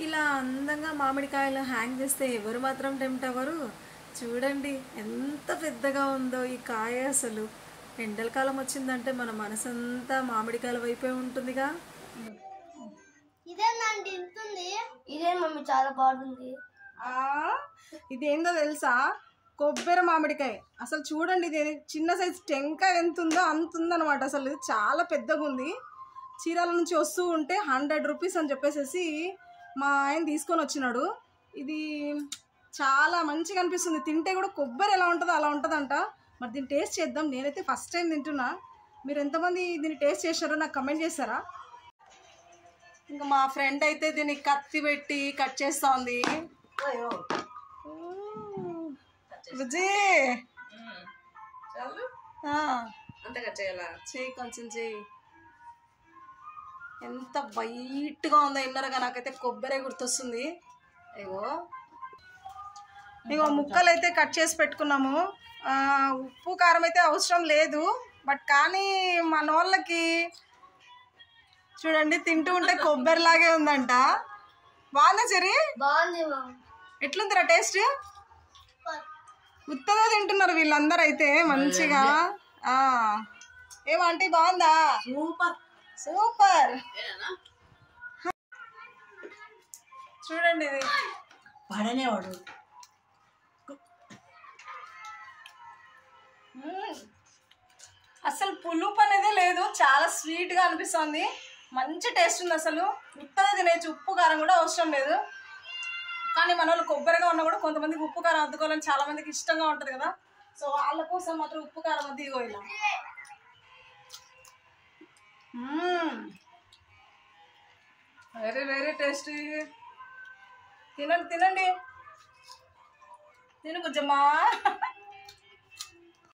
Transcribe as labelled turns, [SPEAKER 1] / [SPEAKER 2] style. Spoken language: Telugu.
[SPEAKER 1] ఇలా అందంగా మామిడికాయలు హ్యాంగ్ చేస్తే ఎవరు మాత్రం టెంప్ట్ అవ్వరు. చూడండి ఎంత పెద్దగా ఉందో ఈ కాయ. అసలు ఎండల కాలం వచ్చిందంటే మన మనసంతా మామిడికాయల వైపే ఉంటుందిగా.
[SPEAKER 2] ఇదేందండి ఇంతుంది? ఇదే మమ్మీ చాలా బాగుంది.
[SPEAKER 1] ఇదేందో తెలుసా? కొబ్బరి మామిడికాయ. అసలు చూడండి, ఇది చిన్న సైజు టెంకాయ ఎంత ఉందో అంత ఉందన్నమాట. అసలు ఇది చాలా పెద్దగా ఉంది. చీరాల నుంచి వస్తూ ఉంటే 100 రూపీస్ అని చెప్పేసి మా ఆయన తీసుకొని వచ్చినాడు. ఇది చాలా మంచిగా అనిపిస్తుంది. తింటే కూడా కొబ్బరి ఎలా ఉంటుందో అలా ఉంటుందంట. మరి దీన్ని టేస్ట్ చేద్దాం. నేనైతే ఫస్ట్ టైం తింటున్నా. మీరు ఎంతమంది దీన్ని టేస్ట్ చేశారో నాకు కమెంట్ చేస్తారా? ఇంకా మా ఫ్రెండ్ అయితే దీన్ని కత్తి పెట్టి కట్ చేస్తా ఉంది. చెయ్యి కొంచెం చెయ్యి. ఎంత వైట్గా ఉందో ఇన్నరగా. నాకైతే కొబ్బరి గుర్తొస్తుంది. ఇగో ముక్కలు అయితే కట్ చేసి పెట్టుకున్నాము. ఉప్పు కారం అయితే అవసరం లేదు. బట్ కానీ మన వాళ్ళకి చూడండి తింటూ ఉంటే కొబ్బరిలాగే ఉందంట. బాగుందా చెరి?
[SPEAKER 2] బాగుంది.
[SPEAKER 1] ఎట్లుందిరా టేస్ట్? ఉత్తగా తింటున్నారు వీళ్ళందరూ అయితే మంచిగా. ఏమంటే బాగుందా? Super super. చూడండి ఇది
[SPEAKER 3] పడనేవాడు.
[SPEAKER 1] అసలు పులుపు అనేది లేదు. చాలా స్వీట్గా అనిపిస్తుంది. మంచి టేస్ట్ ఉంది. అసలు ఉత్తగా తినేచ్చు. ఉప్పు కారం కూడా అవసరం లేదు. కానీ మన వాళ్ళు కొబ్బరిగా ఉన్నా కూడా కొంతమందికి ఉప్పు కారం అద్దుకోవాలని చాలా మందికి ఇష్టంగా ఉంటుంది కదా. సో వాళ్ళ కోసం మాత్రం ఉప్పు కారం అద్దు. ఇగో ఇలా వెరీ వెరీ టేస్టీ. తినండి తినండి. తిను బుజ్జమ్మా.